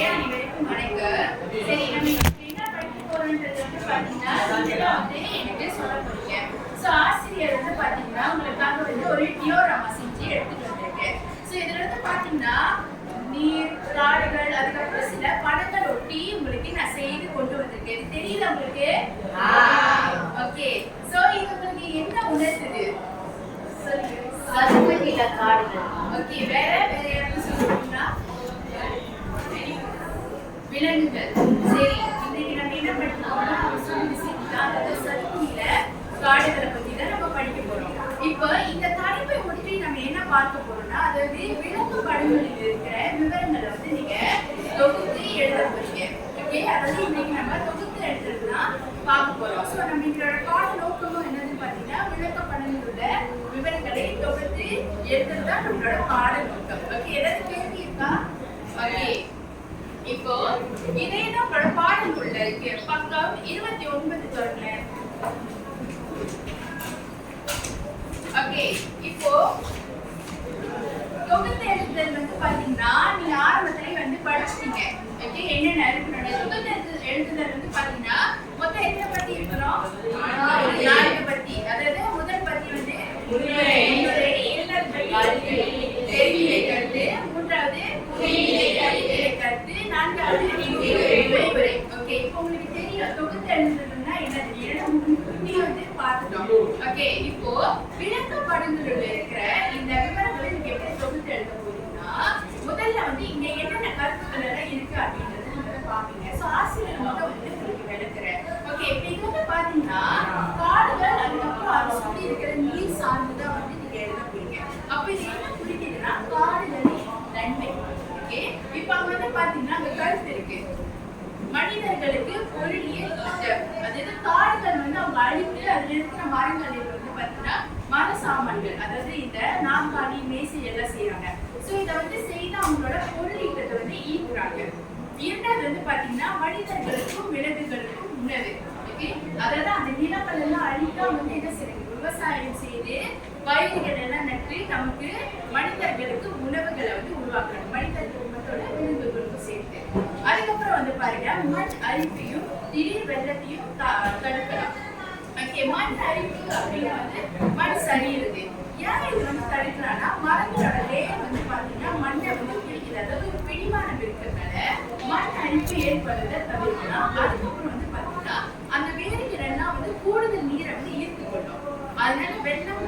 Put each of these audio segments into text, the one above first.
அனைவருக்கும் வணக்கம். சரி, நம்ம இன்னைக்கு என்ன படிக்க போறோம்ன்றது வந்து பாத்தீங்கன்னா வந்து எனக்கு சொல்ல போறீங்க. ஸோ ஆசிரியர் வந்து பாத்தீங்கன்னா உங்களுக்காக வந்து ஒரு டியோராமா செஞ்சு எடுத்துட்டு வந்திருக்கேன். ஸோ இதுல வந்து பாத்தீங்கன்னா நீர், காடுகள், அதுக்கப்புறம் சில படங்கள் ஒட்டி உங்களுக்கு நான் செய்து கொண்டு வந்திருக்கேன். இது தெரியுதா உங்களுக்கு? ஓகே. ஸோ இது உங்களுக்கு என்ன உணர்த்துது? சொல்லுங்க. சதுப்புநில காடுகள். ஓகே, வேற யாரும் சொல்லுவீங்களா? விலங்குகள். சரி, இன்னைக்கு நம்ம என்ன படிக்க போறோம்னா அதாவது சதுப்புநில காடுகளை பத்தி தான் நம்ம படிக்க போறோம். இப்போ இந்த தலைப்பை ஒட்டி நம்ம என்ன பார்க்க போறோம்னா, அதாவது விலங்கு படங்களில் இருக்கிற விவரங்களை வந்து நீங்க தொகுத்து எழுத போறீங்க. ஓகே, அதாவது இன்னைக்கு நம்ம தொகுத்து எழுதுறதுதான் பார்க்க போறோம். ஸோ நம்ம இதோட பாட நோக்கமும் என்னன்னு பார்த்தீங்கன்னா விளக்க படங்களோட விவரங்களை தொகுத்து எழுதுறது தான் நம்மளோட பாட நோக்கம். ஓகே, ஏதாவது கேள்வி இருக்கா? ஓகே, இப்போ இதே தான் பாடங்குள்ள இருக்கு. பக்கம் 29 தொடர்ல. ஓகே, இப்போ தொகுத்து எழுதுதல் வந்து பாத்தீங்கன்னா நீங்க ஆரம்பத்திலே வந்து படிச்சிட்டீங்க. ஓகே, என்னென்ன இருக்கணும் தொகுத்து எழுதுதல் வந்து பாத்தீங்கன்னா மொத்தம் எத்தனை பத்தி இருக்கிறோம்? 4 பத்தி. அதாவது முதல் பத்தி வந்து முன்னுரை, இரண்டாவது பத்தி தெரிவிலை கருத்து, மூன்றாவது கருத்து, நான்காவது விளைவுரை. ஓகே, இப்போ உங்களுக்கு தெரியும் தொகுத்து எழுதுறதுன்னா என்னது? வந்து பார்த்துட்டோம். ஓகே, இப்போ விளக்க படங்களில் இருக்கிற இந்த விவரங்களை நீங்க எப்படி தொகுத்து எழுத போறீங்கன்னா, முதல்ல வந்து இங்க என்னென்ன கருத்துக்கள் எல்லாம் இருக்கு அப்படின்றது நீங்க பாப்பீங்க. ஸோ ஆசிரியர் மட்டும் வந்து உங்களுக்கு விளக்குறேன். ஓகே, இப்போ இது வந்து பாத்தீங்கன்னா காடுகள், அதுக்கப்புறம் அதை சுற்றி இருக்கிற நீர் சார்ந்துதான் வந்து நீங்க எழுத போறீங்க. அப்ப இது என்ன குறிக்குதுன்னா காடுகளின் நன்மை. ஓகே, இப்போ அங்க வந்து பாத்தீங்கன்னா அங்க கருத்து இருக்கு. மனிதர்களுக்கு பொருளியல் திட்டம். அதாவது காடுகள் வந்து அவங்க அழித்து அதுல இருக்கிற மரங்கள் வந்து பாத்தீங்கன்னா மர சாமான்கள், அதாவது இந்த நாற்காலி, மேசை எல்லாம் செய்யறாங்க. ஸோ இதை வந்து செய்து அவங்களோட பொருளீட்டத்தை வந்து ஈர்க்கிறாங்க. இரண்டாவது வந்து பாத்தீங்கன்னா மனிதர்களுக்கும் விலங்குகளுக்கும் உணவு. ஓகே, அதாவது அந்த நிலங்கள் எல்லாம் அழித்தா வந்து என்ன செய்யறாங்க? விவசாயம் செய்து பயிர்கள் எல்லாம் நட்டு நமக்கு மனிதர்களுக்கு உணவுகளை வந்து உருவாக்குறாங்க. மனிதர்கள் மட்டும் விலங்குகளுக்கும் சேர்த்து. அதுக்கப்புறம் வந்து பாருங்க மண் அரிப்பையும் திடீர் வெள்ளத்தையும் தடுக்கலாம். ஓகே, மண் அரிப்பு அப்படின்னா வந்து மண் சரியுது. ஏன் இது வந்து தடுக்கிறான்னா மரங்களோட லேயர் வந்து பாத்தீங்கன்னா மண்ணை வந்து பிடிக்குது. அதாவது ஒரு பிடிமானம் இருக்கிறதுனால மண் அரிப்பு ஏற்படுறதை தவிர்க்கலாம். அதுக்கப்புறம் வந்து பாத்தீங்கன்னா அந்த வேர்கள்லாம் வந்து கூடுதல் நீரை வந்து ஈர்த்து கொள்ளும். அதனால வெள்ளம்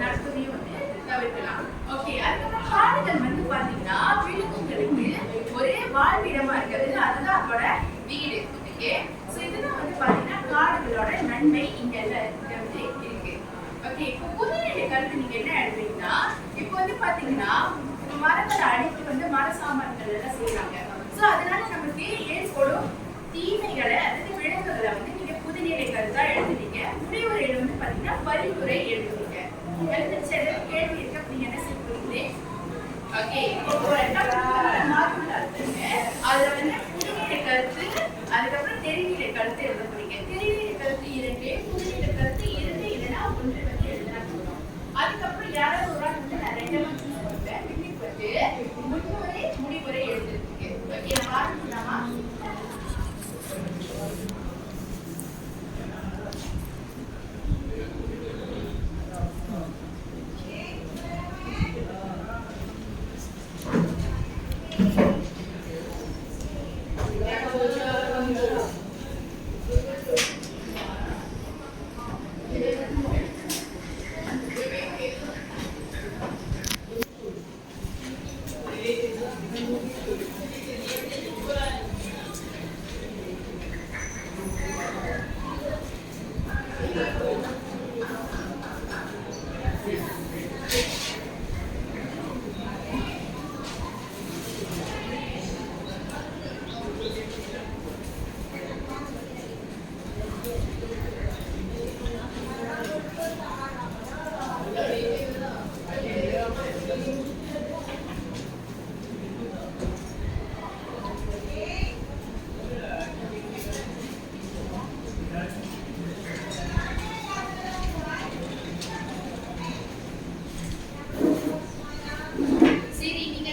நடப்பதையும் வந்து தவிர்க்கலாம். ஓகே, அதுக்கப்புறம் காடுகள் வந்து பாத்தீங்கன்னா விலங்குகளுக்கு ஒரே வாழ்விடமா இருக்கிறது. அதுதான் அதோட வீடு. ஓகே, ஸோ இதுதான் வந்து பாத்தீங்கன்னா காடுகளோட நன்மை இங்க வந்து இருக்கு. ஓகே, இப்போ புதுநிலை கருத்து நீங்க என்ன எழுதுறீங்கன்னா, இப்போ வந்து பாத்தீங்கன்னா மரங்களை அழித்து வந்து மர சாமான்கள் எல்லாம் செய்யறாங்க. ஸோ அதனால நமக்கு ஏற்படும் தீமைகளை, அதாவது விலங்குகளை வந்து நீங்க புதுநிலை கருத்தா எழுதுவீங்க. முடிவுரையில வந்து பாத்தீங்கன்னா பரிந்துரை எழுதுவீங்க. எழுதிச்சு ஏதாவது கேள்வி இருக்கு அப்படிங்க என்ன செய்ய? ஓகே, இப்போ அதுல வந்து புதுநிலை கருத்து, அதுக்கப்புறம் தெரிநிலை கருத்து எழுத போறீங்க. தெரிநிலை கருத்து 2, புதுநிலை கருத்து 2 இல்லைன்னா 1 வந்து எழுதினா போதும். அதுக்கப்புறம் யாராவது ஒரு ஆள் வந்து நான் 2 மட்டும் சொல்றேன். விண்ணப்பிட்டு முன்னுரை, முடிவுரை எழுதுறதுக்கு. ஓகே, நம்ம ஆரம்பிக்கலாமா?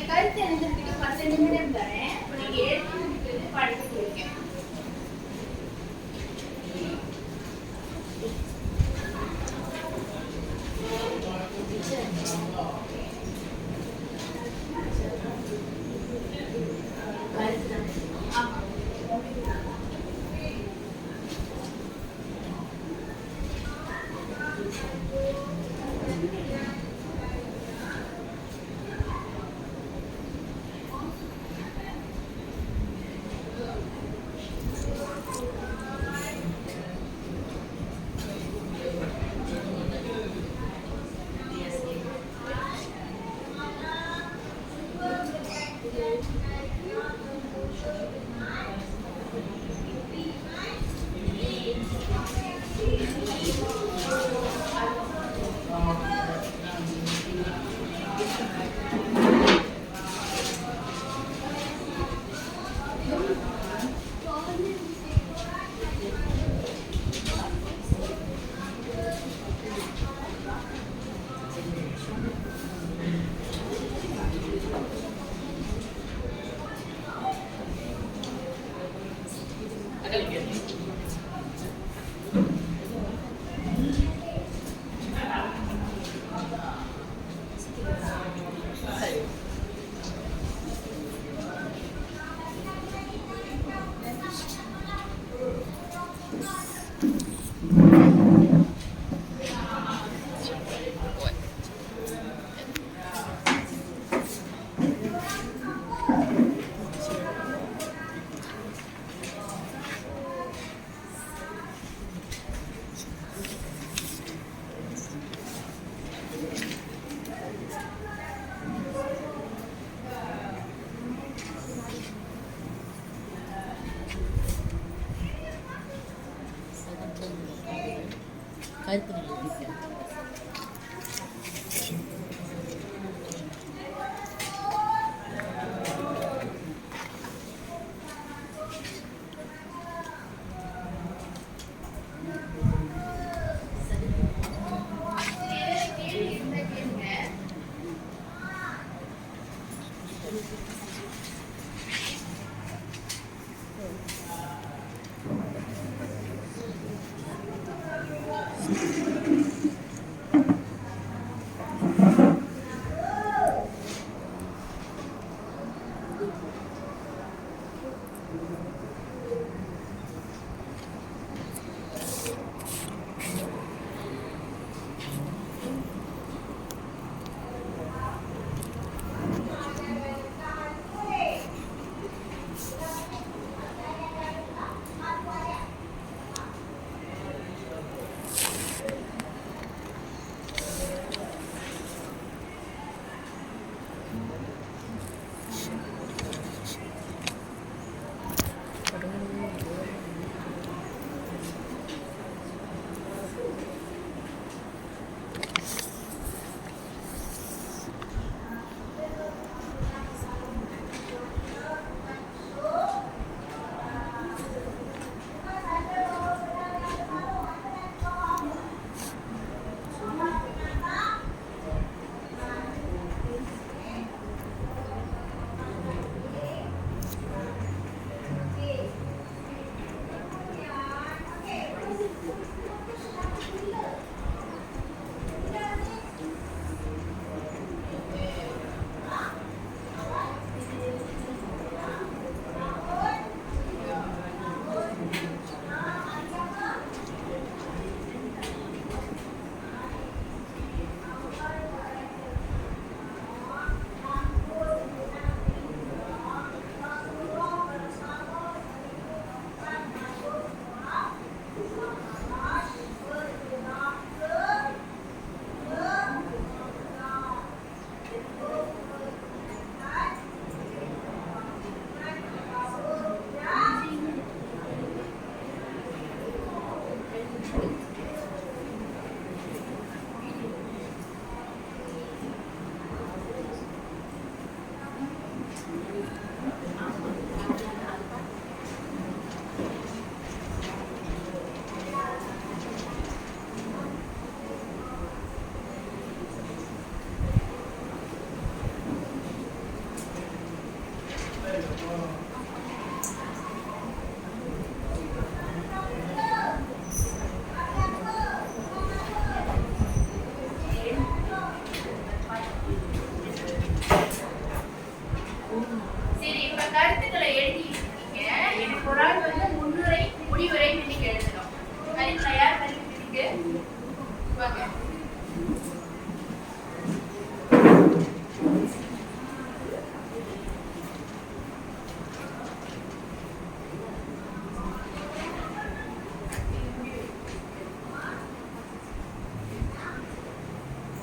கருத்து எழுதுறதுக்கு 10 நிமிடம் தரேன். நீங்க சரி, இப்ப கருத்துக்களை எழுதிருக்கீங்க. எனக்கு ஒரு ஆள் வந்து முன்னுரை முடிவுரை இன்னைக்கு எழுதணும். கருத்துல யார் கருத்துக்கு வாங்க.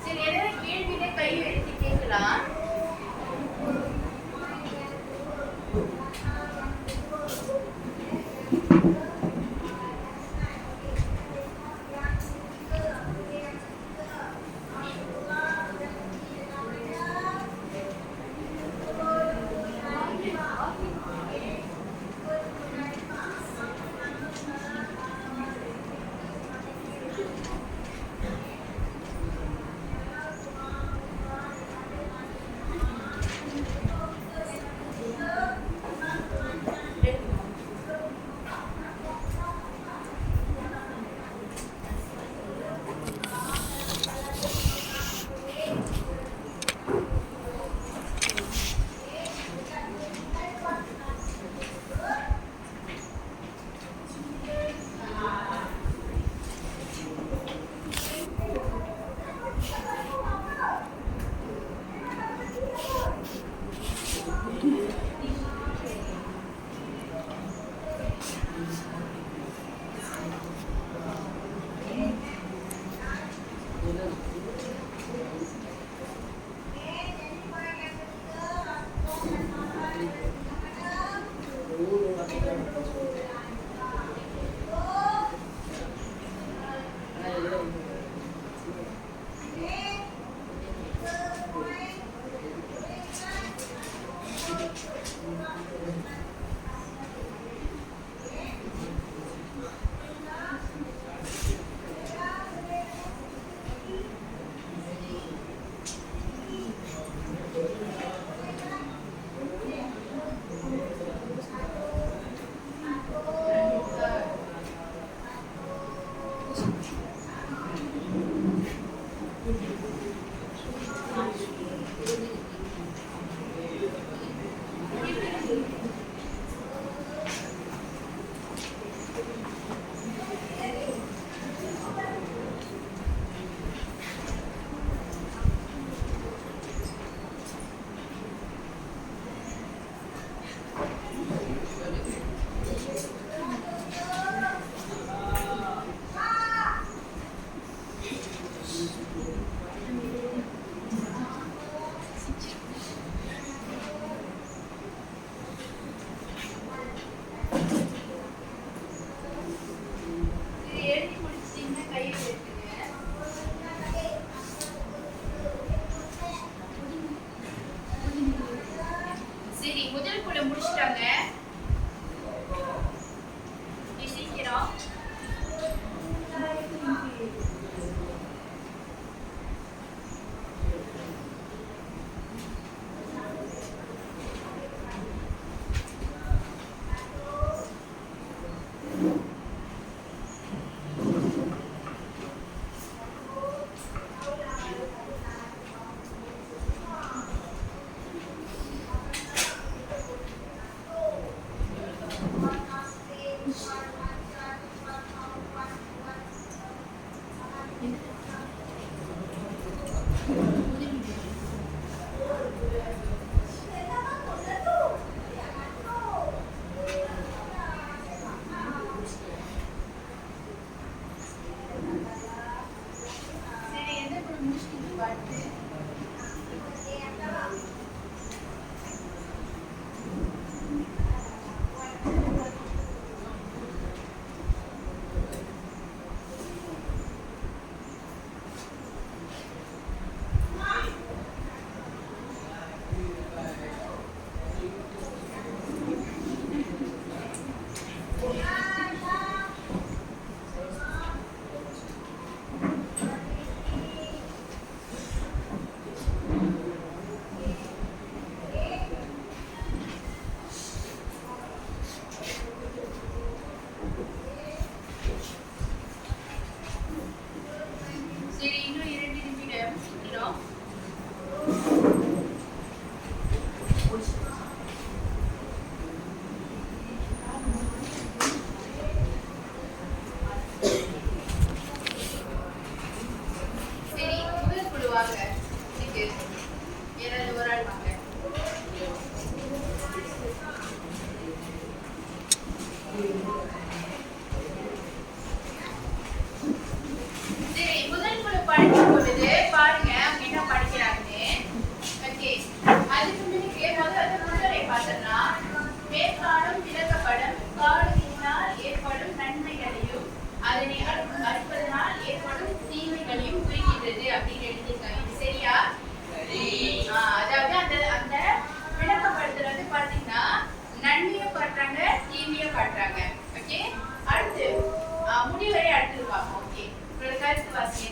சரி, ஏதாவது கேள்வியில கை எழுதி கேட்கலாம்.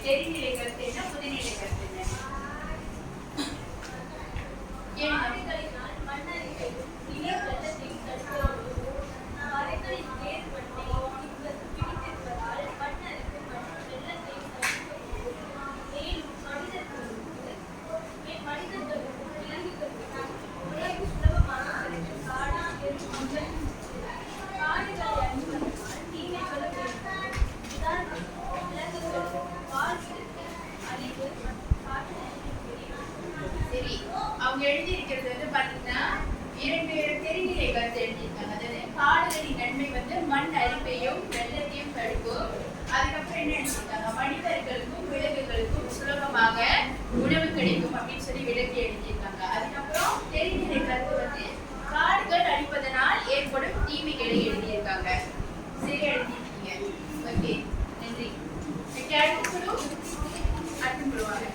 தெரிநிலை கருத்து என்ன, புதிநிலை கருத்து என்ன? சரி, அவங்க எழுதி இருக்கிறது வந்து பாத்தீங்கன்னா இரண்டு தெரிநிலை கருத்து எழுதியிருக்காங்க. அதாவது காடுகளின் நன்மை வந்து மண் அரிப்பையும் வெள்ளத்தையும் தடுக்கும். அதுக்கப்புறம் என்ன எழுதியிருக்காங்க, மனிதர்களுக்கும் விலங்குகளுக்கும் சுலபமாக உணவு கிடைக்கும் அப்படின்னு சொல்லி விளக்கி எழுதியிருக்காங்க. அதுக்கப்புறம் தெரிநிலை கருத்து வந்து காடுகள் அழிப்பதனால் ஏற்படும் தீமைகளை எழுதியிருக்காங்க. சரி எழுதியிருக்கீங்க. ஓகே, நன்றி. அடுத்த குழு அடுத்து குழுவாங்க.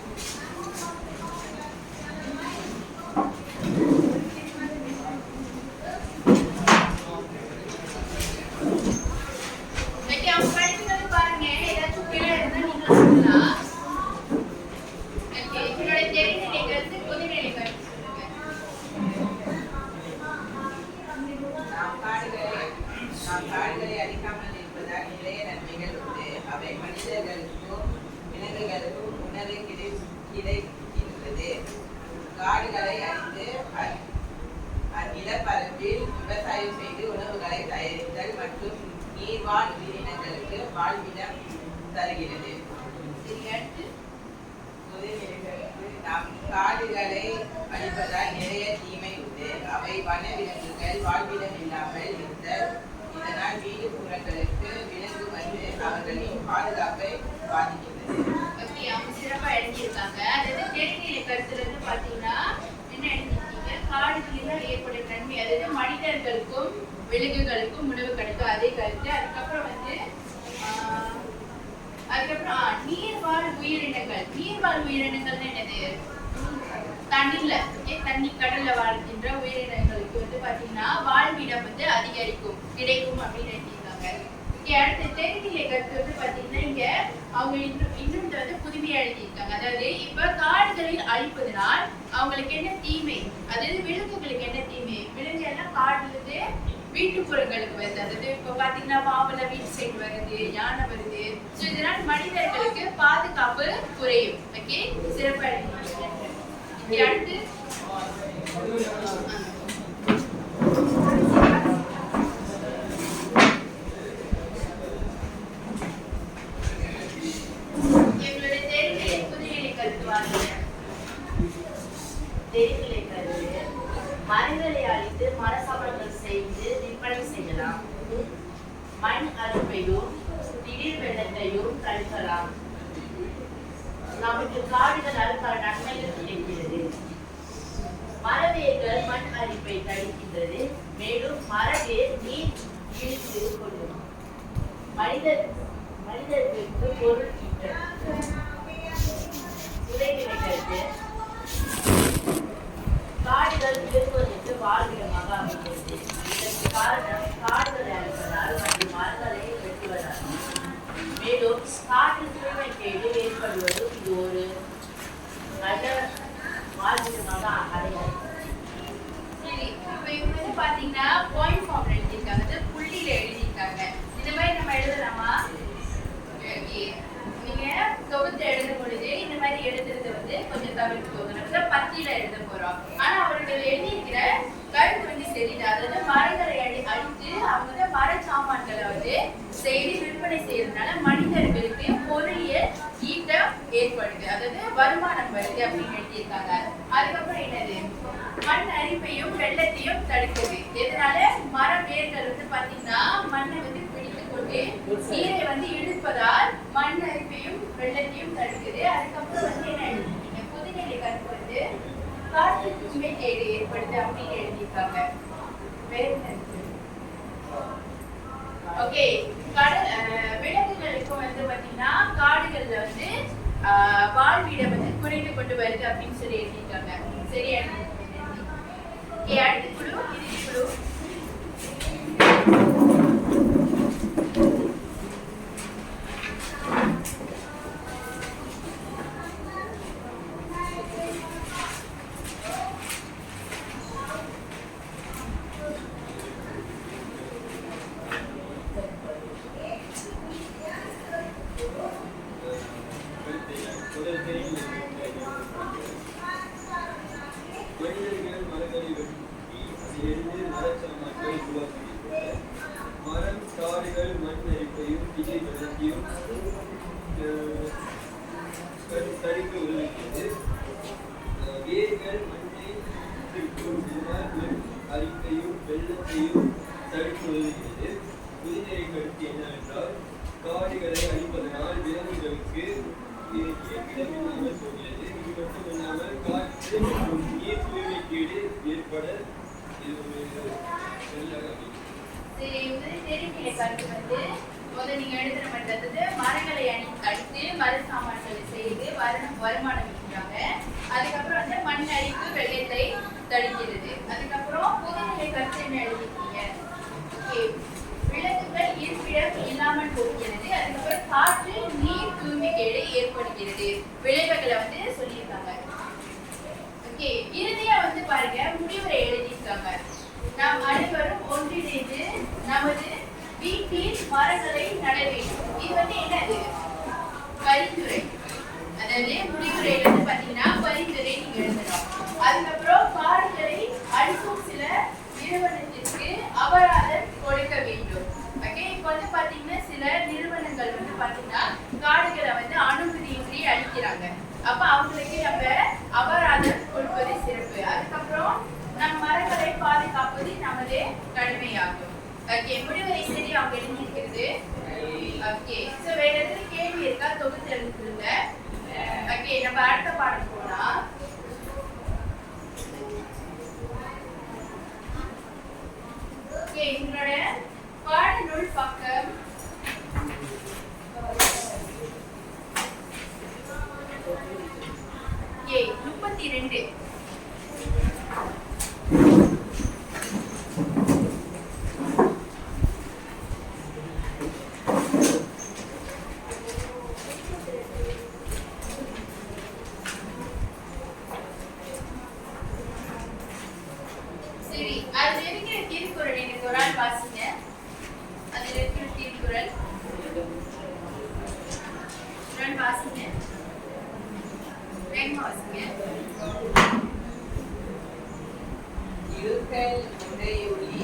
காடுகளை அழிக்காமல் இருப்பதால் நிறைய நன்மைகள் உண்டு. அவை மனிதர்களுக்கும் விலங்குகளுக்கும் உணவு கிடைக்கின்றது. காடுகளை அழித்து அந்நிலப்பரப்பில் விவசாயம் செய்து உணவுகளை தயாரித்தல் மற்றும் நீர்வாழ் உயிரினங்களுக்கு வாழ்விடம் தருகிறது. நாம் காடுகளை அழிப்பதால் நிறைய தீமை உண்டு. அவை வனவிலங்குகள் வாழ்விடம் இல்லாமல் இருந்தல். இதனால் வீடு புறங்களுக்கு விலங்கு வந்து அவர்களின் பாதுகாப்பை பாதிக்கிறது. அவங்க சிறப்பா எழுதியிருக்காங்க. அதாவது தெரிநிலை கருத்துல இருந்து பாத்தீங்கன்னா என்ன எழுதிருக்கீங்க, காடுகளில் ஏற்படும் நன்மை, அதாவது மனிதர்களுக்கும் விலங்குகளுக்கும் உணவு கிடைக்கும் அதே கருத்து. அதுக்கப்புறம் வந்து நீர்வாழ் உயிரினங்கள். நீர்வாழ் உயிரினங்கள்னு என்னது, தண்ணில தண்ணி கடல்ல வாழ்கின்ற உயிரினங்களுக்கு வந்து பாத்தீங்கன்னா வாழ்விடம் வந்து அதிகரிக்கும் கிடைக்கும் அப்படின்னு எழுதியிருக்காங்க. அடுத்த தெரிநிலை கருத்து வந்து பாத்தீங்கன்னா இங்க அவங்க இன்னும் வந்து புதுமையா எழுதியிருக்காங்க. அதாவது இப்ப காடுகளில் அழிப்பதனால் அவங்களுக்கு என்ன தீமை, அதாவது விலங்குகளுக்கு என்ன தீமை, விலங்குகள்லாம் காடுல இருந்து வீட்டுப்புறங்களுக்கு வருது. அதாவது இப்ப பாத்தீங்கன்னா பாம்புல வீட்டு சைடு வருது, யானை வருது. ஸோ இதனால் மனிதர்களுக்கு பாதுகாப்பு குறையும். ஓகே, சிறப்பா எழுதியிருக்காங்க. அடுத்து எங்களுடைய தெரிநிலை புதிநிலை கருத்து வாங்க. தெரிநிலை கருத்து மரங்களை அழித்து மரசமரங்கள் செய்து விற்பனை செய்யலாம். மண் அரிப்பையும் திடீர் வெள்ளத்தையும் தடுக்கலாம். நமக்கு காடுகளால் பல நன்மைகள் கிடைக்கிறது. மரவேர்கள் மண் அரிப்பை தடுக்கின்றது. மேலும் மரவேர் நீர் இழுத்து கொள்ளும். மனிதர்களுக்கு பொருள் உதவிகளுக்கு காடுகள் விழுவதற்கு வாழ்விடமாக அமைகிறது. இதற்கு காரணம் காடுகளை அழிப்பதால் மற்றும் மரங்களை வெட்டுவதால். மேலும் காற்றில் தூய்மை கேடு ஏற்படுவது இது ஒரு நல்ல வாழ்விடமாக அடையாது. சரி, இப்ப இவங்க வந்து பாத்தீங்கன்னா பாயிண்ட் ஃபார்ம்ல எழுதியிருக்காங்க, புள்ளியில எழுதியிருக்காங்க. இந்த மாதிரி நம்ம எழுதலாமா? நீங்க தொகுத்து எழுதும் பொழுது இந்த மாதிரி எழுதுறது வந்து கொஞ்சம் தவிர்த்துக்கோங்க. நம்ம பத்தியில எழுத போறோம். ஆனா அவர்கள் எழுதியிருக்கிற கருத்து வந்து சரிதான். அதாவது மரங்களை அழித்து அவங்க வந்து மர சாமான்களை வந்து செய்து விற்பனை செய்யறதுனால மனிதர்களுக்கு பொருளியல் ஈட்டம் ஏற்படுது, அதாவது வருமானம் வருது அப்படின்னு எழுதியிருக்காங்க. அதுக்கப்புறம் என்னது, மண் அரிப்பையும் வெள்ளத்தையும் தடுக்குது. இதனால மர வேர்கள் வந்து பாத்தீங்கன்னா மண்ணை வந்து பிடித்துக் கொண்டு நீரை வந்து இழுப்பதால் மண் அரிப்பையும் வெள்ளத்தையும் தடுக்குது. அதுக்கப்புறம் வந்து என்ன எழுதிருக்கீங்க, புதுநிலை கருத்து வந்து காற்று தூய்மை கேடு ஏற்படுது அப்படின்னு எழுதியிருக்காங்க. வேற என்ன இருக்கு? ஓகே, விலங்குகளுக்கும் வந்து பாத்தீங்கன்னா காடுகள்ல வந்து வாழ்விடம் வந்து குறைந்து கொண்டு வருது அப்படின்னு சொல்லி எழுதியிருக்காங்க. சரியா? அடுத்த குழு இறுதி குழு. மனிதர்கள் மரங்களை வெட்டி அதிலிருந்து மரச்சாமான்கள் உருவாக்குகின்றனர். மரம் காடுகள் மண் அரிப்பையும் திடை வளர்ச்சியும் தடுக்க உதவுகிறது. வேர்கள் மண்ணை மண் அரிப்பையும் வெள்ளத்தையும் தடுக்க உதவுகிறது. புதிநெறி கருத்து என்னவென்றால் காடுகளை அழிப்பதனால் விலங்குகளுக்கு இருப்பிடம் இல்லாமல் போகிறது. இது மட்டுமில்லாமல் காற்று மற்றும் நீர் தூய்மைக்கேடு ஏற்பட இது ஒரு சரியாக தெரிவிக்கிற கருத்து வந்து முதல் நீங்க எழுதுற மாதிரி மரங்களை அடித்து மர சாமான்களை செய்து வருமானம் ஈட்டுறாங்க. அதுக்கப்புறம் வந்து மண் அரிப்பு வெள்ளத்தை தடுக்கிறது. அதுக்கப்புறம் புதுநிலை கருத்து என்ன எழுதிருக்கீங்க? விலங்குகள் இருப்பிடம் இல்லாமல் போகிறது. அதுக்கப்புறம் காற்று நீர் தூய்மைக்கேடு ஏற்படுகிறது. விளைவுகளை வந்து சொல்லியிருக்காங்க. ஓகே, இறுதியா வந்து பாருங்க முடிவுரை எழுதியிருக்காங்க. நாம் அனைவரும் ஒன்றிணைந்து நமது வீட்டில் மரங்களை நட வேண்டும். இது வந்து என்னது? பரிந்துரை. அதாவது முடிவுரையில வந்து பாத்தீங்கன்னா பரிந்துரை நீங்க எழுதணும். அதுக்கப்புறம் காடுகளை அழிக்கும் சில நிறுவனத்திற்கு அபராதம் கொடுக்க வேண்டும். ஓகே, இப்போ வந்து பாத்தீங்கன்னா சில நிறுவனங்கள் வந்து பாத்தீங்கன்னா காடுகளை வந்து அனுமதியின்றி அழிக்கிறாங்க. அப்ப அவங்களுக்கு நம்ம அபராதம் கொடுப்பது சிறப்பு. அதுக்கப்புறம் நம் மரங்களை பாதுகாப்பது நமது கடமையாகும். ஓகே, முடிவுரை சரி அவங்க எழுதியிருக்கிறது. ஓகே, சோ வேற எதுவும் கேள்வி இருக்கா? தொகுத்து எழுதுங்க. ஓகே, நம்ம அடுத்த பாடம் போலாம். ஓகே, உங்களோட பாடநூல் பக்கம் 32. சரி, அதுல இருக்கிற திருக்குறள் எனக்கு ஒரு ஆள் வாசிங்க. அதுல இருக்கிற திருக்குறள் வாசிங்க. வேகமா வாசிங்க. இருக்கல் உடையொளி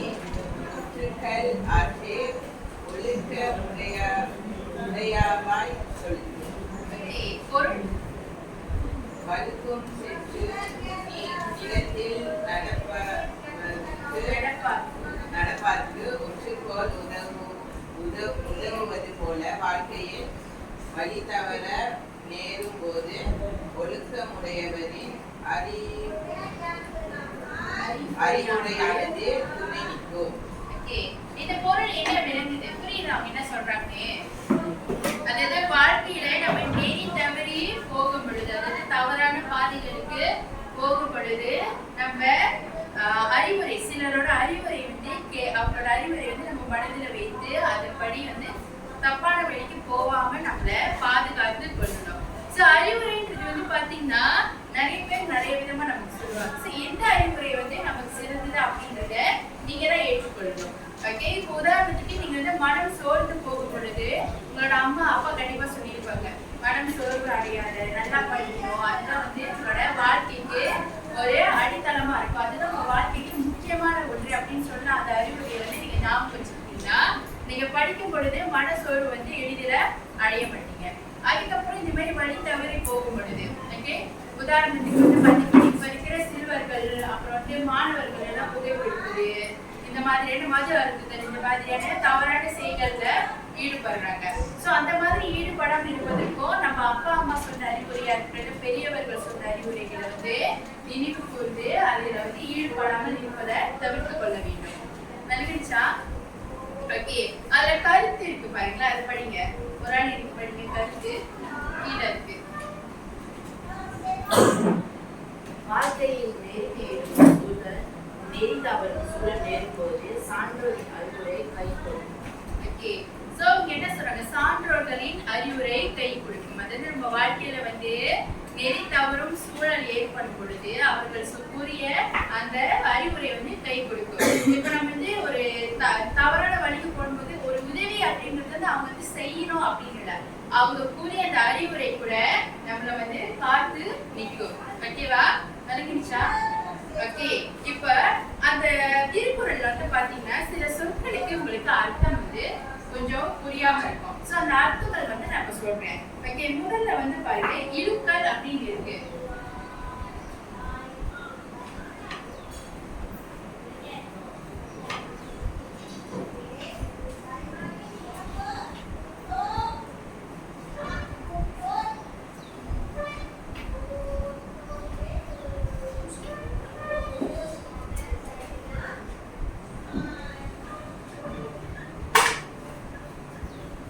முற்றுக்கல் ஆற்றே ஒழுக்க உடையாவாய் சொல். பொருள் வலுக்கும் சென்று நிலத்தில் நடப்பார்க்கு ஒற்றுக்கோள் உதவுவது போல வாழ்க்கையில் வழி தவற நேரும் போது ஒழுக்கமுடையவரின் அறிவுரையானது துணை நிற்கும். இந்த பொருள் என்ன விளங்குது? புரியுதா அவங்க என்ன சொல்றாங்க? அதாவது வாழ்க்கையில நம்ம நெறி தவறி போகும் பொழுது, அதாவது தவறான பாதைகளுக்கு போகும் பொழுது நம்ம அறிவுரை, சிலரோட அறிவுரை வந்து அவங்களோட அறிவுரை வந்து நம்ம மனதில் வைத்து அதன்படி வந்து தப்பான வழிக்கு போகாம நம்மள பாதுகாத்து கொள்ளணும். ஸோ அறிவுரைன்றது வந்து பாத்தீங்கன்னா நிறைய பேர் நிறைய விதமா நமக்கு சொல்லுவாங்க. ஸோ எந்த அறிவுரை வந்து நமக்கு சிறந்தது அப்படின்றத நீங்க தான் ஏற்றுக்கொள்ளணும். ஓகே, இப்போ உதாரணத்துக்கு நீங்க வந்து மனம் சோர்ந்து போகும் பொழுது உங்களோட அம்மா அப்பா கண்டிப்பா சொல்லியிருப்பாங்க, மனம் சோர்வு அடையாத, நல்லா படிக்கணும், அதுதான் வந்து உங்களோட வாழ்க்கைக்கு ஒரு அடித்தளமா இருக்கும், அதுதான் உங்க வாழ்க்கைக்கு முக்கியமான ஒன்று அப்படின்னு சொன்னா அந்த அறிவுரையை வந்து நீங்க ஞாபகம் வச்சுக்கிட்டீங்கன்னா நீங்க படிக்கும் பொழுது மன சோர்வு வந்து எளிதில் அடைய மாட்டீங்க. அதுக்கப்புறம் இந்த மாதிரி வழி தவறி போகும் பொழுது ஓகே, உதாரணத்துக்கு வந்து பாத்தீங்கன்னா இப்ப இருக்கிற சிறுவர்கள் அப்புறம் வந்து மாணவர்கள் எல்லாம் புகைப்பிடிப்பது, இந்த மாதிரியான மது அருந்துதல், இந்த மாதிரியான தவறான செயல்கள்ல ஈடுபடுறாங்க. ஸோ அந்த மாதிரி ஈடுபடாமல் இருப்பதற்கும் நம்ம அப்பா அம்மா சொன்ன அறிவுரையா இருக்கிறது, பெரியவர்கள் சொன்ன அறிவுரைகளை வந்து நினைவு கூர்ந்து அதில் வந்து ஈடுபடாமல் இருப்பதை தவிர்த்து கொள்ள வேண்டும். நல்கிச்சா? ஓகே, அதுல கருத்து இருக்கு பாருங்களா, அது படிங்க. ஒரு ஆள் இருக்கு படிங்க. கருத்து கீழே இருக்கு. வாழ்க்கையில் நெறி தவறும் சூழல் நேரும்போது சான்றோரின் அறிவுரை கை கொடுக்கும். ஓகே, சோ இங்க என்ன சொல்றாங்க? சான்றோர்களின் அறிவுரை கை கொடுக்கும். அதாவது நம்ம வாழ்க்கையில வந்து நெறி தவறும் சூழல் ஏற்படும் பொழுது அவர்கள் கூறிய அந்த அறிவுரை வந்து கை கொடுக்கும். இப்ப நம்ம வந்து ஒரு தவறான வழிக்கு போகும்போது ஒரு உதவி அப்படின்றது வந்து அவங்க வந்து செய்யணும் அப்படின்னு இல்லை, அவங்க கூறிய அந்த அறிவுரை கூட நம்மள வந்து காத்து நிற்கும். ஓகேவா? நலங்கிச்சா? சொல்றேன். ஓகே, முதல்ல வந்து பாருங்க இழுக்கல் அப்படின்னு இருக்கு.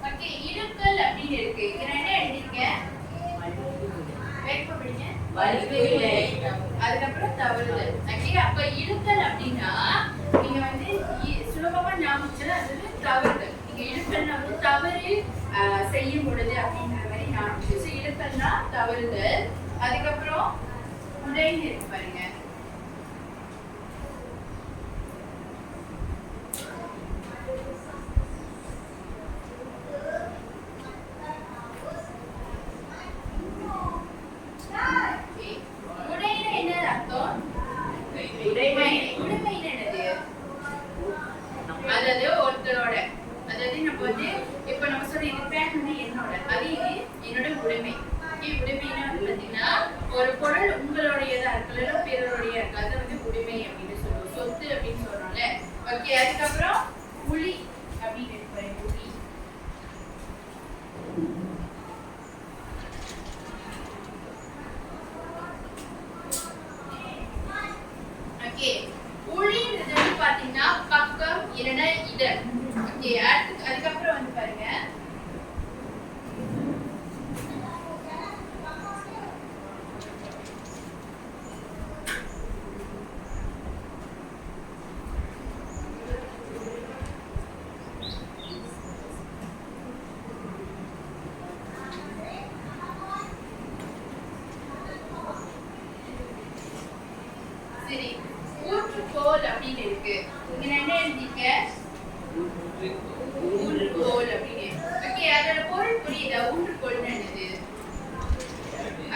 ஓகே, இழுக்கல் அப்படின்னு இருக்கு. இங்க நான் என்ன எழுதிருக்கேன்? வேகப்படுங்க. வலிமையில்லை. அதுக்கப்புறம் தவறுதல். ஓகே, அப்ப இழுக்கல் அப்படின்னா நீங்க வந்து சுலபமா ஞாபகம் அது தவறுதல். நீங்க இழுக்கல்னா வந்து தவறு செய்யும் பொழுது அப்படின்ற மாதிரி ஞாபகம். இழுக்கல்னா தவறுதல். அதுக்கப்புறம் உடைந்து இருக்கு பாருங்க. அதாவது ஒருத்தரோட, அதாவது நம்ம வந்து இப்ப நம்ம சொல்ற இந்த பேன் வந்து என்னோட, அது என்னோட உடைமை. உடைமைனா வந்து பாத்தீங்கன்னா ஒரு பொருள் உங்களுடையதா இருக்கு இல்ல பிறருடைய இருக்கு, அது வந்து உடைமை அப்படின்னு சொல்லுவோம். சொத்து அப்படின்னு சொல்றோம்ல. ஓகே, அதுக்கப்புறம் உளி அப்படின்னு இருக்கு. உளி ஓகே, உளின்றது வந்து பாத்தீங்கன்னா பக்கம் இல்லைன்னா இதழ். ஓகே, அதுக்கப்புறம் வந்து பாருங்க சரி, ஊற்றுக்கோல் அப்படின்னு இருக்கு. இங்க நான் என்ன எழுதிருக்கேன்? ஊற்றுக்கோல் அப்படின்னு. ஓகே, அதோட பொருள் புரியுதா? ஊற்றுக்கோல்னா என்னது?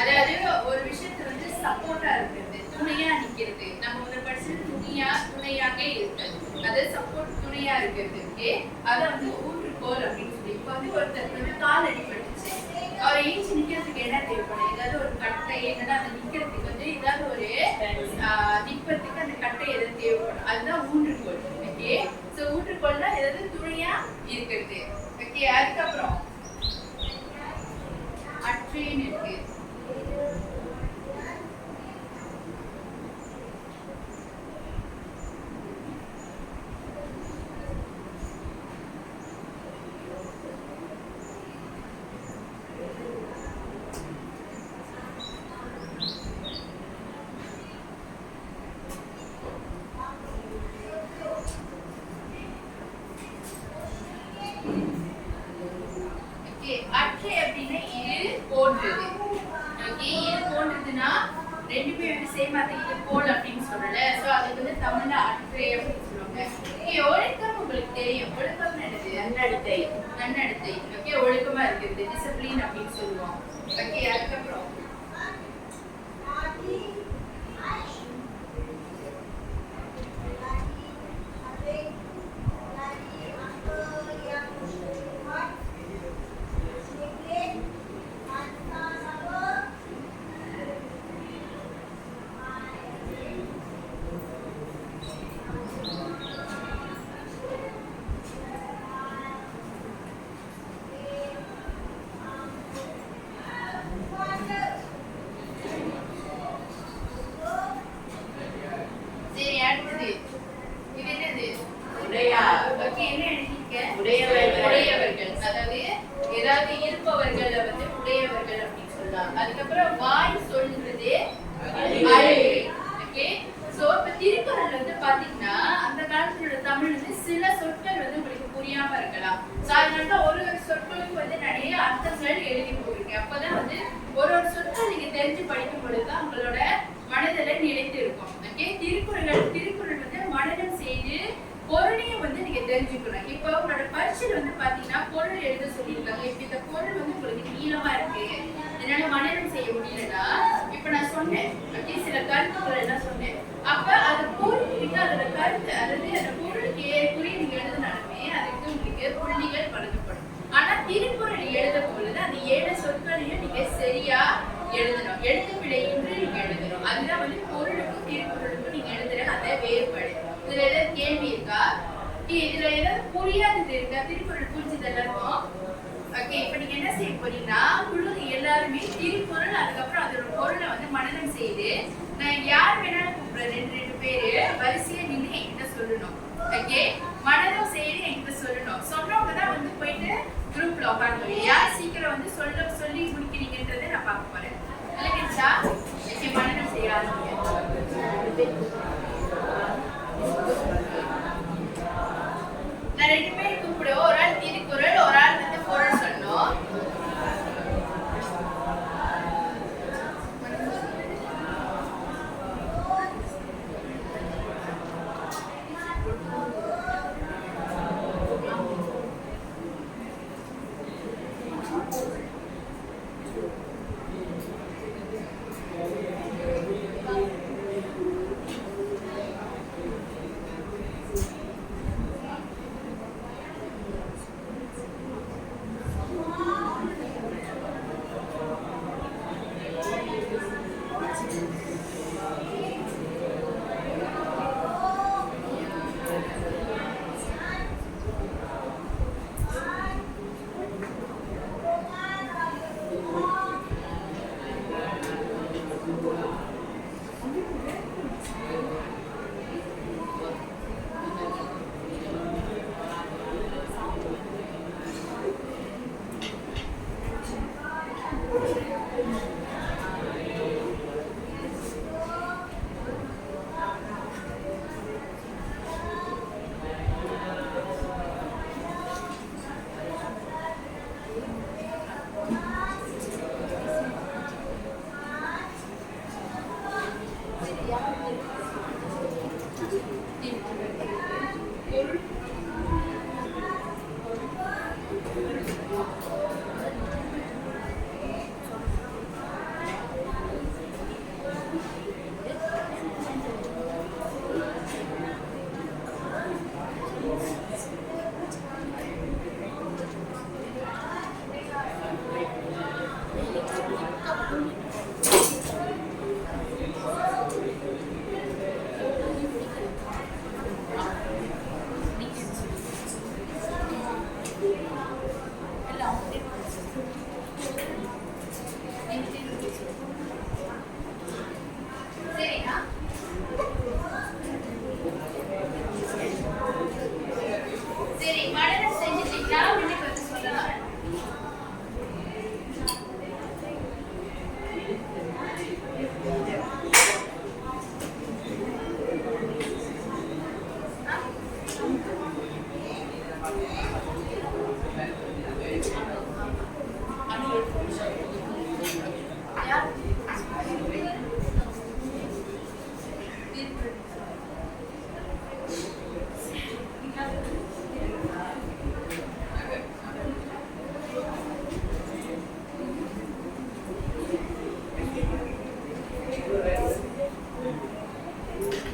அதாவது ஒரு விஷயத்துல வந்து சப்போர்ட்டா இருக்கிறது, துணையா நிக்கிறது. நம்ம முதல்ல படிச்சது துணையாக இருக்கிறது, அது சப்போர்ட் துணையா இருக்கிறது. ஓகே, அத வந்து ஊற்றுக்கோல் அப்படின்னு சொல்லி. இப்ப வந்து ஒருத்தருக்கு வந்து கால் அடிபட்டுச்சு, அவர் ஏஞ்சி நிக்கிறதுக்கு என்ன தேவைப்படும்? ஏதாவது ஒரு கட்டை, என்னன்னா அந்த நிக்கிறதுக்கு வந்து ஏதாவது ஒரு நிப்பத்துக்கு அந்த கட்டை எதாவது தேவைப்படும். அதுதான் ஊன்றுகோல். ஓகே, சோ ஊன்றுகோல்னா ஏதாவது துணையா இருக்கிறது. ஓகே, அதுக்கப்புறம் அற்றேன்னு இருக்கு. அற்றை அப்படின்னா இது போன்றது. ஓகே, இது போன்றதுன்னா ரெண்டுமே வந்து சேம். அது இது போல் அப்படின்னு சொல்லல. சோ அதுக்கு வந்து தமிழ்ல அற்றை அப்படின்னு சொல்லுவாங்க. ஓகே, ஒழுக்கம் உங்களுக்கு தெரியும். ஒழுக்கம் என்னது? நன்னடத்தை. நன்னடத்தை. ஓகே, ஒழுக்கமா இருக்கிறது, டிசிப்ளின் அப்படின்னு சொல்லுவோம். ஓகே, அதுக்கப்புறம் உடையவர்கள். அதாவது ஏதாவது இருப்பவர்கள் வந்து உடையவர்கள் அப்படின்னு சொல்லலாம். அதுக்கப்புறம் வாய் சொல்றது அறிவு. ஓகே, சோ இப்ப திருக்குறள் வந்து பாத்தீங்கன்னா அந்த காலத்துல தமிழ் வந்து சில சொற்கள் வந்து உங்களுக்கு புரியாம இருக்கலாம். சோ அதனால ஒரு சொற்களுக்கு வந்து நிறைய அர்த்தங்கள் எழுதி போயிருக்கேன். அப்பதான் வந்து ஒரு சொற்கள் நீங்க தெரிஞ்சு படிக்கும் பொழுதுதான் உங்களோட மனதில நிலைத்து இருக்கும். ஓகே, திருக்குறள் வந்து மனனம் செய்து பொருளையும் வந்து நீங்க தெரிஞ்சுக்கணும். இப்போ உங்களோட பரீட்சையில வந்து பாத்தீங்கன்னா பொருள் எழுத சொல்லியிருக்காங்க. இப்ப இந்த பொருள் வந்து உங்களுக்கு நீளமா இருக்கு, என்னால மனனம் செய்ய முடியலன்னா இப்ப நான் சொன்னேன். ஓகே, சில கருத்துக்கள் எல்லாம் சொன்னேன். அப்ப அது பொருள் அதோட கருத்து, அதாவது அந்த பொருளுக்கு ஏற்புரிய நீங்க எழுதினாலுமே அதுக்கு உங்களுக்கு புள்ளிகள் வழங்கப்படும். ஆனா திருக்குறள் எழுதும் பொழுது அது இதுல ஏதாவது புரியாதது இருக்கா? திருக்குறள் புரிஞ்சது எல்லாருக்கும்? ஓகே, இப்போ நீங்க என்ன செய்ய போறீங்கன்னா குழு எல்லாருமே திருக்குறள் அதுக்கப்புறம் அதோட பொருளை வந்து மனனம் செய்து நான் யார் வேணாலும் கூப்பிடுறேன், ரெண்டு பேரு வரிசையா நின்று என்கிட்ட சொல்லணும். ஓகே, மனனம் செய்து என்கிட்ட சொல்லணும். சொன்னவங்க தான் வந்து போயிட்டு குரூப்ல உட்காந்து யார் சீக்கிரம் வந்து சொல்லி முடிக்கிறீங்கன்றதை நான் பார்க்க போறேன். இல்லைங்கச்சா? ஓகே, மனனம் செய்ய நான் ரெண்டு பேரும் கூப்பிடுவோம். ஒரு ஆள் திருக்குறள், ஒரு ஆள் வந்து பொருள் சொல்லணும். சரி, மனனம் செஞ்சுட்டீங்கன்னா வீட்டுக்கு வந்து சொல்லலாம்.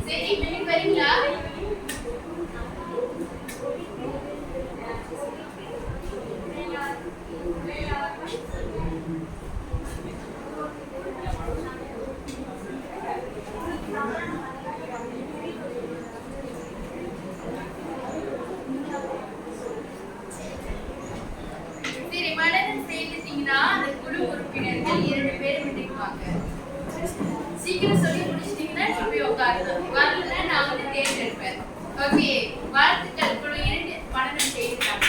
சரி, வீட்டுக்கு வரீங்களா? சரி, மனனம் செய்துட்டீங்கன்னா அந்த குழு உறுப்பினர்கள் 2 பேர் விட்டுக்குவாங்க. சீக்கிரம் சொல்லி முடிச்சிட்டீங்கன்னா நீ போய் உட்காரலாம். வரலன்னா நான் வந்து தேர்ந்தெடுப்பேன். ஓகே, வாழ்த்துக்கள். குழு 2 மனனம் செய்துட்டாங்க.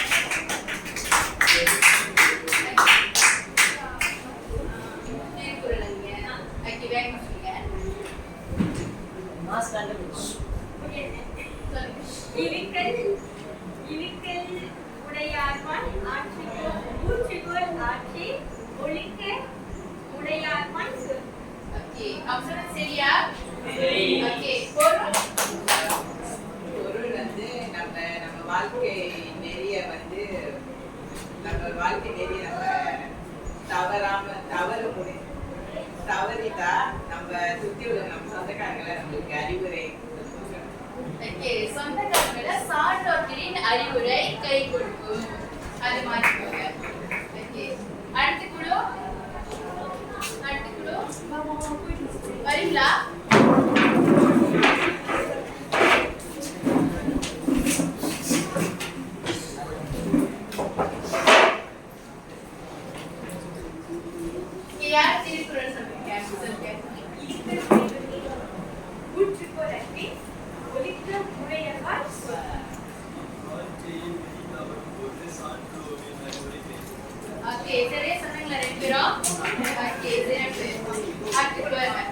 திருக்குறள் ஓகே, வேகமா சொல்லுங்க. இவிக்கல் உடையார்வான் ஆட்சிக்கோள் ஊற்றிக்கோள் ஆட்சி ஒழிக்க உடையார்வான் சொல். ஓகே, ஆப்ஷன் சரியா? ஓகே, பொருள் வந்து நம்ம வாழ்க்கை நெறிய வந்து நம்ம வாழ்க்கை நெறிய நம்ம தவறிதா நம்ம சுத்தி உள்ள நம்ம சொந்தக்காரங்களை நம்மளுக்கு அறிவுரை. ஓகே, சொந்தக்காரங்கள சான்றோர்களின் அறிவுரை கை கொடுக்கும். அது மாத்திக்கோங்க. ஓகே, அடுத்த குழு வரீங்களா? போலன்றி ஒலிக்க முறையவாய் சொல். வாழ்க்கையில் விதி தவறும் போது சான்றோரின் அறிவுரை கேட்கும். ஓகே சரியா சொன்னீங்களா ரெண்டு பேரும்? ஓகே சிறப்பு. அடுத்து பாருங்க.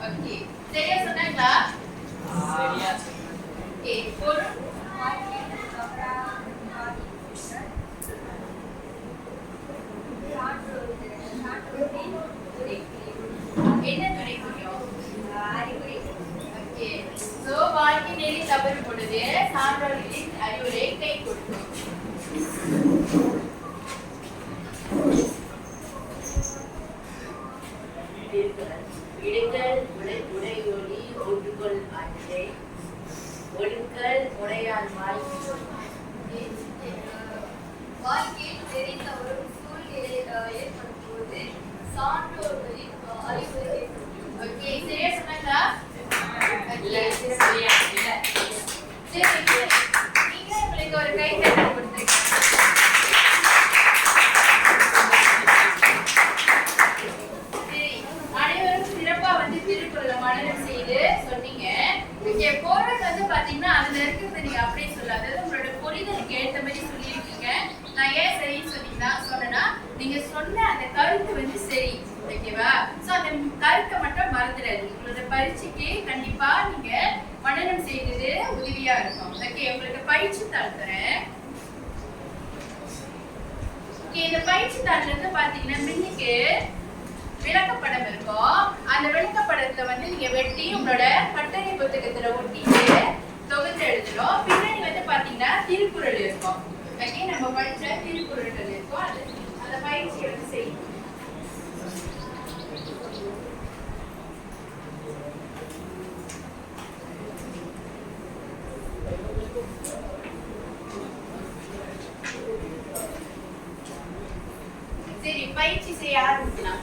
ஓகே சரியா சொன்னாங்களா? சரியா ஓகே பொருள் என்ன கிடைக்கும்? ஓகே சோ வாழ்க்கை நெறி தவறும் பொழுது சான்றோர்களின் அறிவுரை கை கொடுக்கும். இடுங்கள் உடையொலி ஒன்றுகொள் ஆற்றே ஒழுங்கல் உடையால் வாழ்க்கையில் தெரிந்த ஒரு சூழ்நிலை ஏற்படும் போது சான்றோர்களின் அறிவுரை கேட்கும். ஓகே சரியா சொன்னாங்களா? இல்ல சரியா இல்ல சரி நீங்க உங்களுக்கு ஒரு கை தட்டல் கொடுத்துருக்கீங்க. சரி அனைவரும் சிறப்பா வந்து திருக்குறளை மனனம் செய்து சொன்னீங்க. இங்க பொருள் வந்து பாத்தீங்கன்னா அதுல இருக்கிறது நீங்க அப்படியே சொல்ல, அதாவது உங்களோட புரிதலுக்கு ஏற்ற மாதிரி சொல்லியிருக்கீங்க. நான் ஏன் சரின்னு சொன்னேன்னா நீங்க சொன்ன அந்த கருத்து வந்து சரி, ஓகேவா? சோ அந்த கருத்தை மட்டும் மறந்துடாது. உங்களோட பரீட்சைக்கு கண்டிப்பா நீங்க மனனம் செய்தது உதவியா இருக்கும். ஓகே உங்களுக்கு பயிற்சி தாள் தரேன். இந்த பயிற்சி தாள்ல இருந்து பாத்தீங்கன்னா மின்னுக்கு விளக்கப்படம் இருக்கும். அந்த விளக்கப்படத்துல வந்து நீங்க வெட்டி உங்களோட பட்டறை புத்தகத்துல ஒட்டிட்டு தொகுத்து எழுதணும். பின்னாடி வந்து பாத்தீங்கன்னா திருக்குறள் இருக்கும். ஓகே நம்ம படிச்ச திருக்குறள்கள் இருக்கும். அது அந்த பயிற்சியை வந்து செய்யணும். சரி பயிற்சி செய்ய ஆரம்பிக்கலாம்.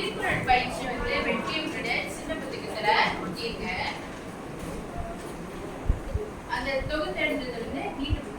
திருக்குறள் பயிற்சி வந்து வெற்றியுடைய சின்ன புத்தகத்துல கொடுத்திருங்க. அந்த தொகுத்தெடுத்தது வந்து நீட்டு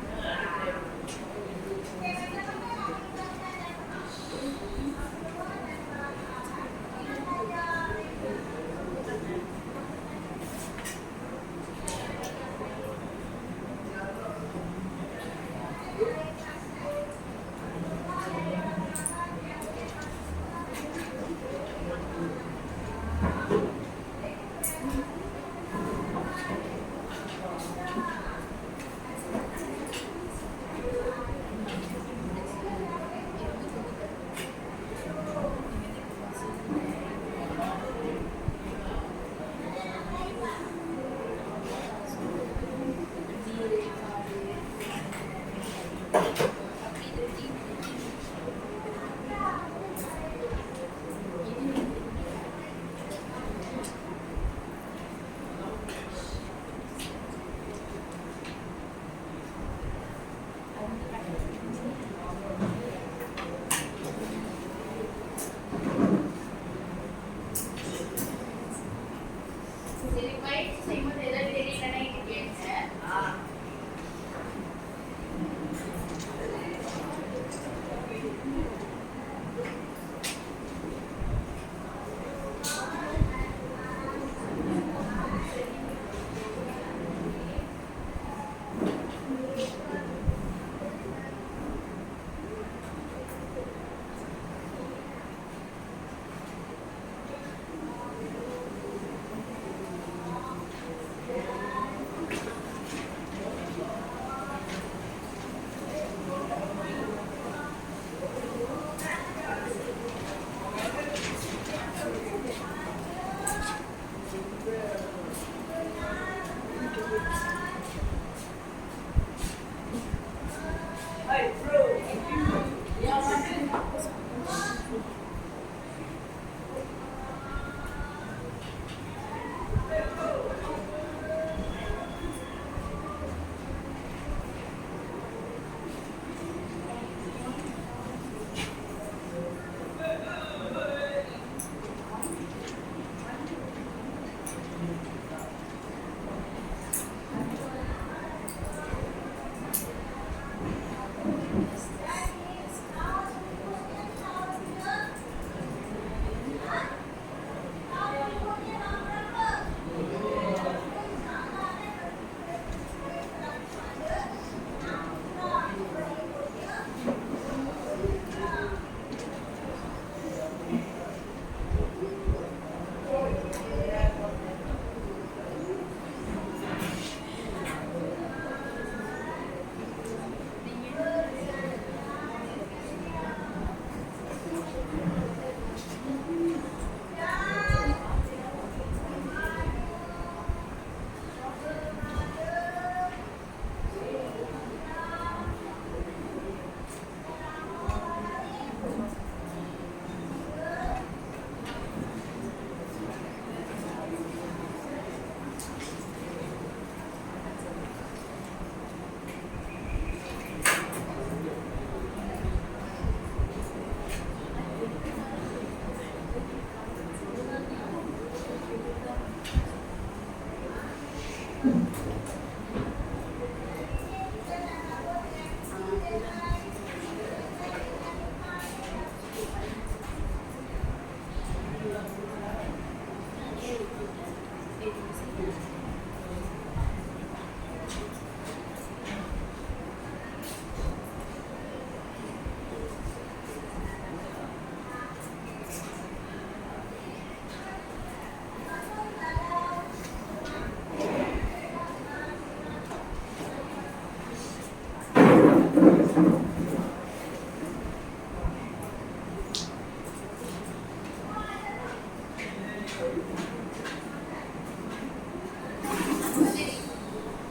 பயிற்சி செய்யும்போது ஏதாவது தெரியலன்னா இது கேளுங்க.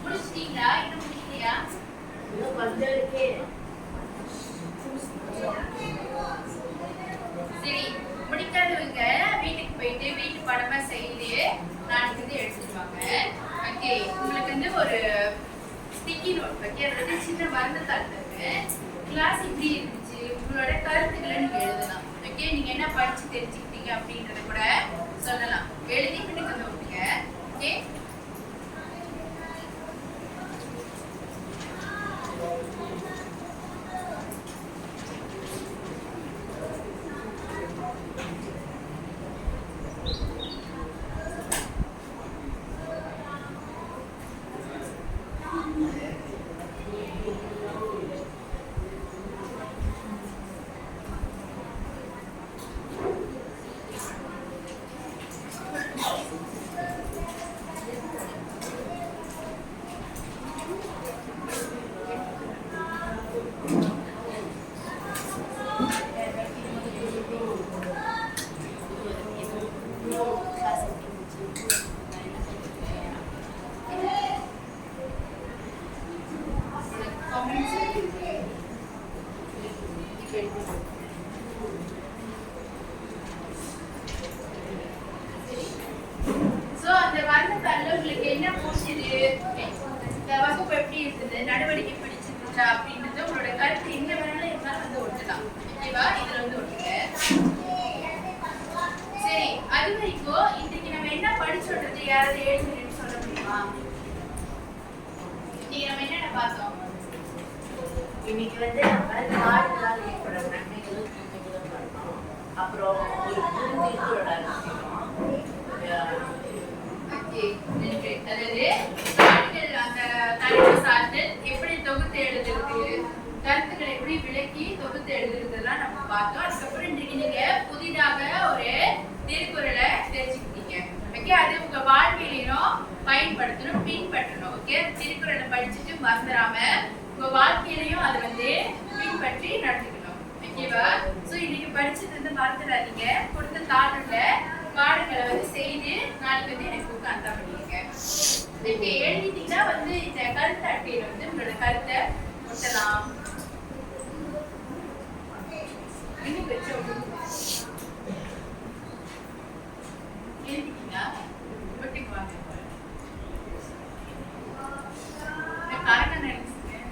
முடிச்சிட்டீங்களா? இன்னும் முடிக்கலையா? இன்னும் கொஞ்சம் இருக்கே. சரி, முடிக்காதவங்க வீட்டுக்கு போயிட்டு வீட்டு பாடமா செய்து நாளைக்கு வந்து எடுத்துட்டு வாங்க. ஓகே, உங்களுக்கு வந்து ஒரு ஸ்டிக்கி நோட் வைக்கிறது சின்ன மருந்து தருங்க. கிளாஸ் இப்படி இருந்துச்சு, உங்களோட கருத்துக்களை நீங்க எழுதலாம். ஓகே, நீங்க என்ன படிச்சு தெரிஞ்சுக்கிட்டீங்க படிச்சிருக்கீங்க அப்படின்றத கூட சொல்லலாம். எழுதி பின்னுக்கு விட்டுங்க. ஓகே, என்ன பிடிச்சது, இந்த வகுப்பு எப்படி இருக்குது, நடவடிக்கை பிடிச்சிருந்துச்சா அப்படின்றது உங்களோட கருத்து என்ன வேணாலும் இருந்தாலும் ஒட்டுலாம். ஓகேவா, இதுல ஒட்டுங்க. சரி, அது வரைக்கும் இன்னைக்கு நம்ம என்ன படிச்சோன்றது யாராவது எழுதுன்னு சொல்ல முடியுமா? இன்னைக்கு நம்ம என்னென்ன பார்த்தோம்? இன்னைக்கு நம்ம காடுகளால் ஏற்படும் நன்மைகளும் தீமைகளும் பார்த்தோம். அப்புறம் ஒரு புதுமைகளோட அதாவது காடுகள் அந்த தலைப்பு சார்ந்தல் எப்படி தொகுத்து எழுதுறது, கருத்துக்களை எப்படி விளக்கி தொகுத்து எழுதுறதெல்லாம் நம்ம பார்த்தோம். அதுக்கப்புறம் இன்றைக்கு நீங்க புதிதாக ஒரு திருக்குறளை தெரிஞ்சுக்கிட்டீங்க. ஓகே, அது உங்க வாழ்க்கையிலும் பயன்படுத்தணும், பின்பற்றணும். ஓகே, திருக்குறளை படிச்சுட்டு மறந்துடாம உங்க வாழ்க்கையிலையும் அதை பின்பற்றி நடந்துக்கணும். ஓகேவா? ஸோ இன்னைக்கு படிச்சது மறந்துடாதீங்க. கொடுத்த தாளுள்ள பாடங்களை செய்து நாளைக்கு எனக்கு புக் அந்தா பண்ணிடுங்க. ஓகே, எழுதிட்டீங்கன்னா இந்த கருத்து அட்டையில உங்களோட கருத்தை ஒட்டலாம். இன்னும் வச்சு எழுதிட்டீங்களா? ஒட்டிக்கு வாங்க. கரெக்டா நினைச்சேன்.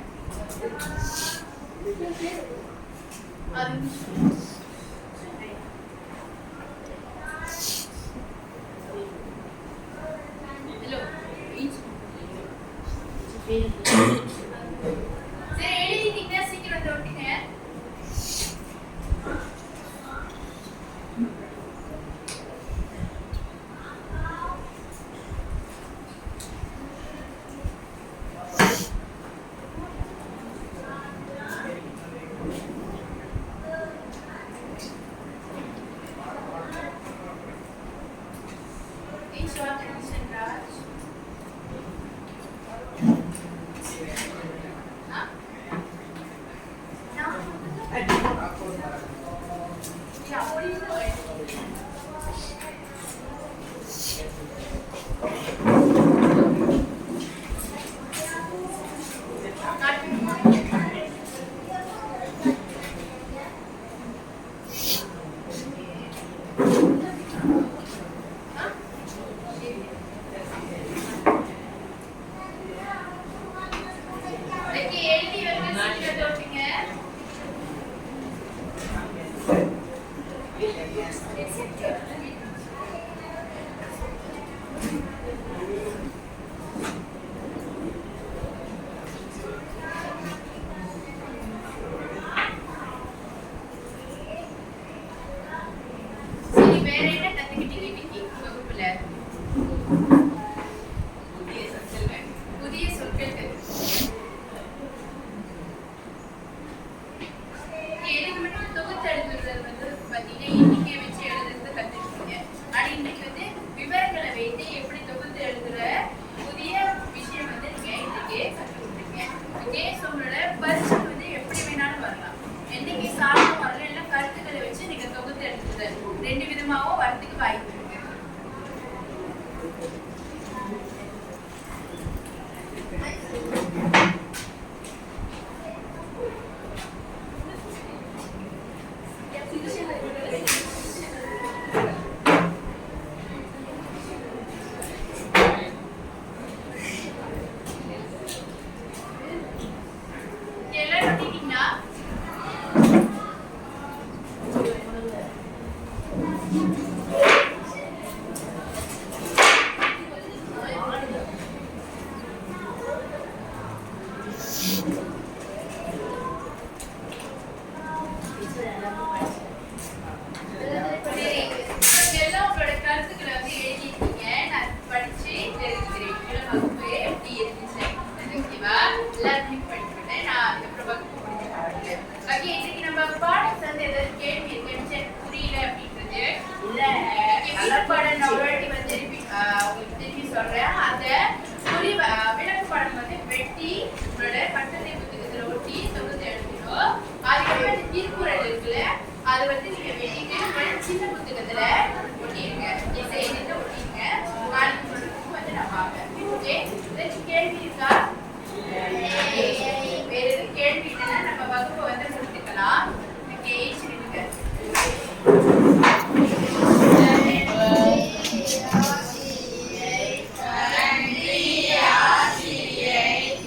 அது சரி, எழுதிட்டீங்கன்னா சீக்கிரம் ஒட்டுங்க. புதிய சொற்கள் எதுக்கு மட்டும் தொகுத்து எழுதுறது பாத்தீங்கன்னா இன்னைக்கு வச்சு எழுதுறது கத்துக்கிட்டீங்க. ஆனா இன்னைக்கு விவரங்களை வைத்து எப்படி தொகுத்து எழுதுற புதிய விஷயம் நீங்க இன்னைக்கு கத்துக்கிட்டீங்க. ஓகே, ஸோ உங்களோட பரிசு எப்படி வேணாலும் வரலாம். என்னைக்கு சாதம் வரல, இல்லை கருத்துக்களை வச்சு நீங்க தொகுத்து எழுதுறது ரெண்டு விதமாகவும் வரதுக்கு வாய்ப்பு.